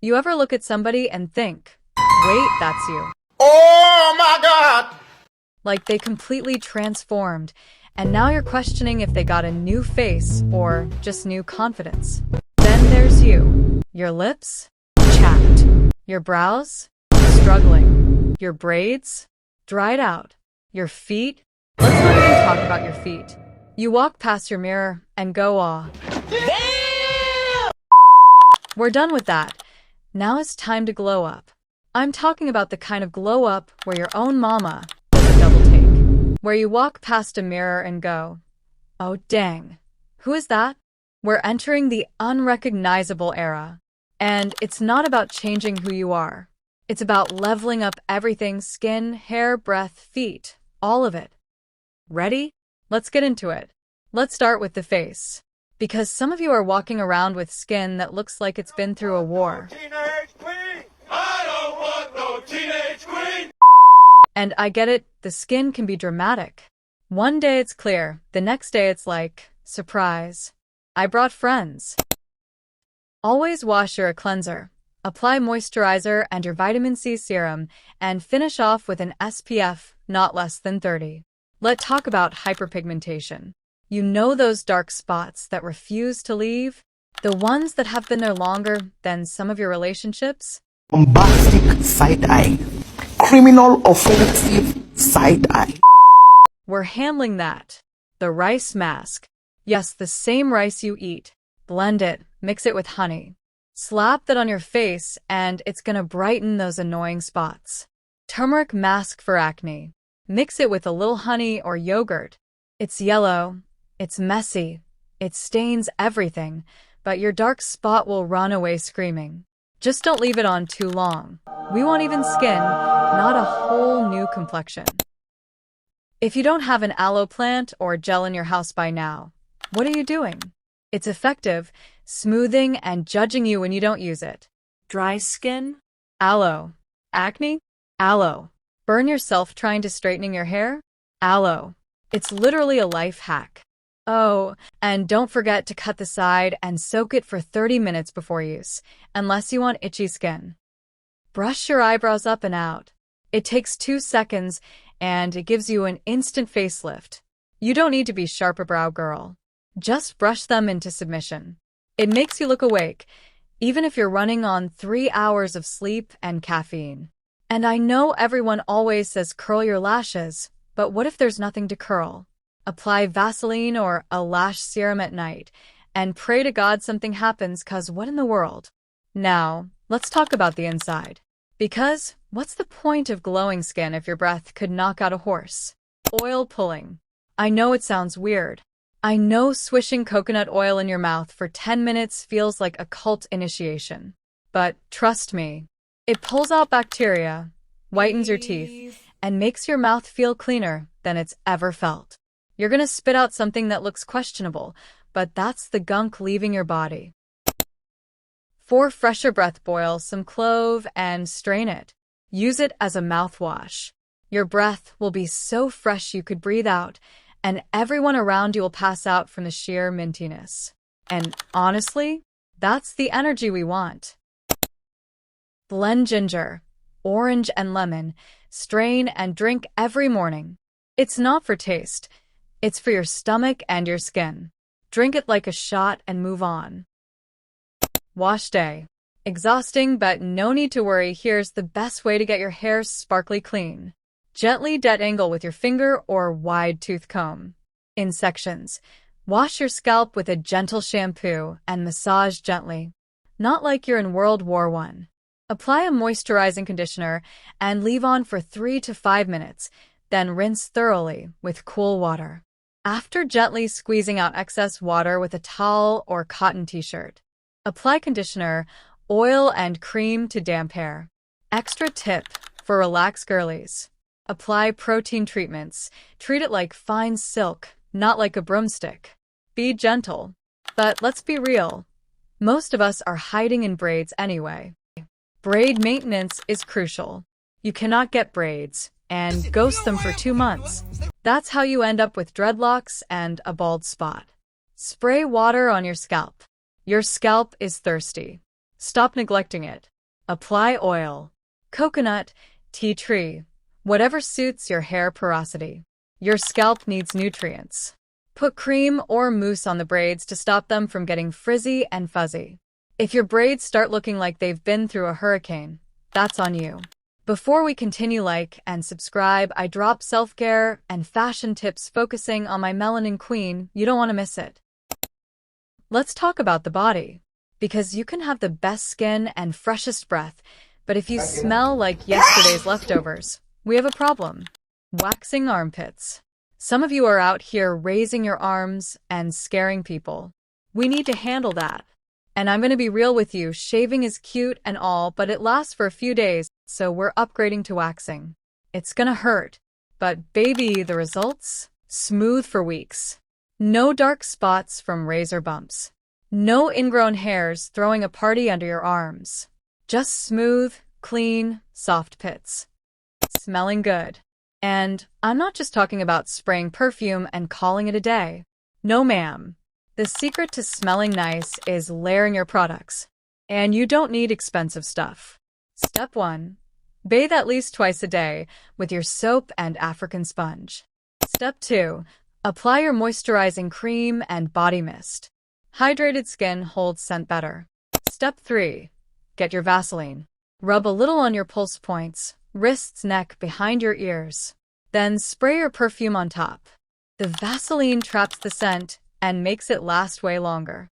You ever look at somebody and think, wait, that's you? Oh my God! Like they completely transformed, and now you're questioning if they got a new face or just new confidence. Then there's you. Your lips? Chapped. Your brows? Struggling. Your braids? Dried out. Your feet? Let's not even talk about your feet. You walk past your mirror and go, aw. We're done with that. Now it's time to glow up. I'm talking about the kind of glow up where your own mama does a double take. Where you walk past a mirror and go, oh dang, who is that? We're entering the unrecognizable era. And it's not about changing who you are. It's about leveling up everything: skin, hair, breath, feet, all of it. Ready? Let's get into it. Let's start with the face. Because some of you are walking around with skin that looks like it's been through a war. Teenage queen! I don't want no teenage queen! And I get it, the skin can be dramatic. One day it's clear, the next day it's like, surprise, I brought friends. Always wash your cleanser. Apply moisturizer and your vitamin C serum, and finish off with an SPF not less than 30. Let's talk about hyperpigmentation. You know those dark spots that refuse to leave? The ones that have been there longer than some of your relationships? Bombastic side-eye. Criminal offensive side-eye. We're handling that. The rice mask. Yes, the same rice you eat. Blend it, mix it with honey. Slap that on your face and it's gonna brighten those annoying spots. Turmeric mask for acne. Mix it with a little honey or yogurt. It's yellow, it's messy, it stains everything, but your dark spot will run away screaming. Just don't leave it on too long. We want even skin, not a whole new complexion. If you don't have an aloe plant or gel in your house by now, what are you doing? It's effective, smoothing and judging you when you don't use it. Dry skin? Aloe. Acne? Aloe. Burn yourself trying to straighten your hair? Aloe. It's literally a life hack. Oh, and don't forget to cut the side and soak it for 30 minutes before use, unless you want itchy skin. Brush your eyebrows up and out. It takes 2 seconds and it gives you an instant facelift. You don't need to be sharp brow girl. Just brush them into submission. It makes you look awake, even if you're running on 3 hours of sleep and caffeine. And I know everyone always says curl your lashes, but what if there's nothing to curl? Apply Vaseline or a lash serum at night, and pray to God something happens, 'cause what in the world? Now, let's talk about the inside. Because, what's the point of glowing skin if your breath could knock out a horse? Oil pulling. I know it sounds weird. I know swishing coconut oil in your mouth for 10 minutes feels like a cult initiation. But trust me, it pulls out bacteria, whitens your teeth, and makes your mouth feel cleaner than it's ever felt. You're gonna spit out something that looks questionable, but that's the gunk leaving your body. For fresher breath, boil some clove and strain it. Use it as a mouthwash. Your breath will be so fresh you could breathe out, and everyone around you will pass out from the sheer mintiness. And honestly, that's the energy we want. Blend ginger, orange and lemon, strain and drink every morning. It's not for taste. It's for your stomach and your skin. Drink it like a shot and move on. Wash day. Exhausting, but no need to worry. Here's the best way to get your hair sparkly clean. Gently detangle with your finger or wide tooth comb. In sections. Wash your scalp with a gentle shampoo and massage gently. Not like you're in World War I. Apply a moisturizing conditioner and leave on for 3 to 5 minutes, then rinse thoroughly with cool water. After gently squeezing out excess water with a towel or cotton t-shirt. Apply conditioner, oil, and cream to damp hair. Extra tip for relaxed girlies. Apply protein treatments. Treat it like fine silk, not like a broomstick. Be gentle. But let's be real. Most of us are hiding in braids anyway. Braid maintenance is crucial. You cannot get braids and ghost them for 2 months. That's how you end up with dreadlocks and a bald spot. Spray water on your scalp. Your scalp is thirsty. Stop neglecting it. Apply oil. Coconut, tea tree, whatever suits your hair porosity. Your scalp needs nutrients. Put cream or mousse on the braids to stop them from getting frizzy and fuzzy. If your braids start looking like they've been through a hurricane, that's on you. Before we continue, like and subscribe. I drop self-care and fashion tips focusing on my melanin queen. You don't want to miss it. Let's talk about the body. Because you can have the best skin and freshest breath, but if you smell like yesterday's leftovers, we have a problem. Waxing armpits. Some of you are out here raising your arms and scaring people. We need to handle that. And I'm going to be real with you, shaving is cute and all, but it lasts for a few days, so we're upgrading to waxing. It's gonna hurt, but baby, the results? Smooth for weeks. No dark spots from razor bumps. No ingrown hairs throwing a party under your arms. Just smooth, clean, soft pits. Smelling good. And I'm not just talking about spraying perfume and calling it a day. No, ma'am. The secret to smelling nice is layering your products. And you don't need expensive stuff. Step 1. Bathe at least twice a day with your soap and African sponge. Step 2. Apply your moisturizing cream and body mist. Hydrated skin holds scent better. Step 3. Get your Vaseline. Rub a little on your pulse points, wrists, neck, behind your ears. Then spray your perfume on top. The Vaseline traps the scent and makes it last way longer.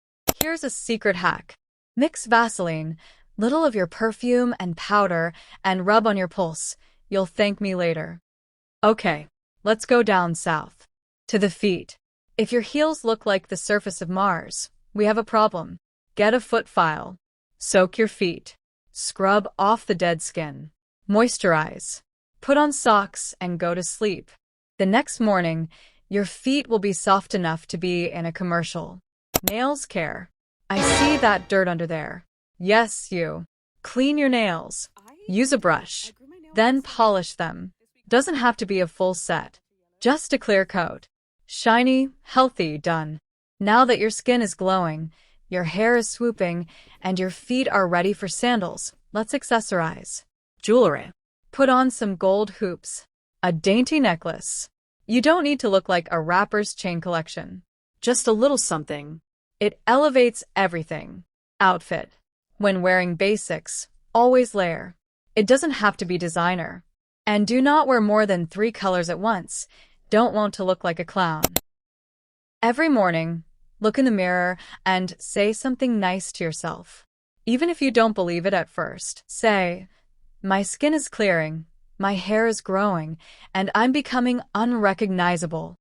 Here's a secret hack. Mix Vaseline, little of your perfume and powder, and rub on your pulse. You'll thank me later. Okay, let's go down south. To the feet. If your heels look like the surface of Mars, we have a problem. Get a foot file. Soak your feet. Scrub off the dead skin. Moisturize. Put on socks and go to sleep. The next morning, your feet will be soft enough to be in a commercial. Nails care. I see that dirt under there. Yes, you. Clean your nails. Use a brush. Then polish them. Doesn't have to be a full set. Just a clear coat. Shiny, healthy, done. Now that your skin is glowing, your hair is swooping, and your feet are ready for sandals, let's accessorize. Jewelry. Put on some gold hoops. A dainty necklace. You don't need to look like a rapper's chain collection. Just a little something. It elevates everything. Outfit. When wearing basics, always layer. It doesn't have to be designer. And do not wear more than 3 colors at once. Don't want to look like a clown. Every morning, look in the mirror and say something nice to yourself. Even if you don't believe it at first, say, my skin is clearing, my hair is growing, and I'm becoming unrecognizable.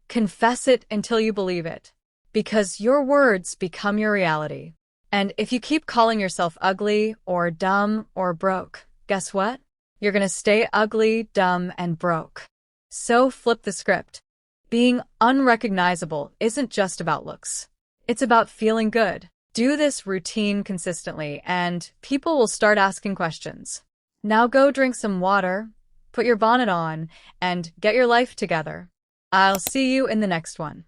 Confess it until you believe it, because your words become your reality. And if you keep calling yourself ugly or dumb or broke, guess what? You're gonna stay ugly, dumb, and broke. So flip the script. Being unrecognizable isn't just about looks. It's about feeling good. Do this routine consistently, and people will start asking questions. Now go drink some water, put your bonnet on, and get your life together. I'll see you in the next one.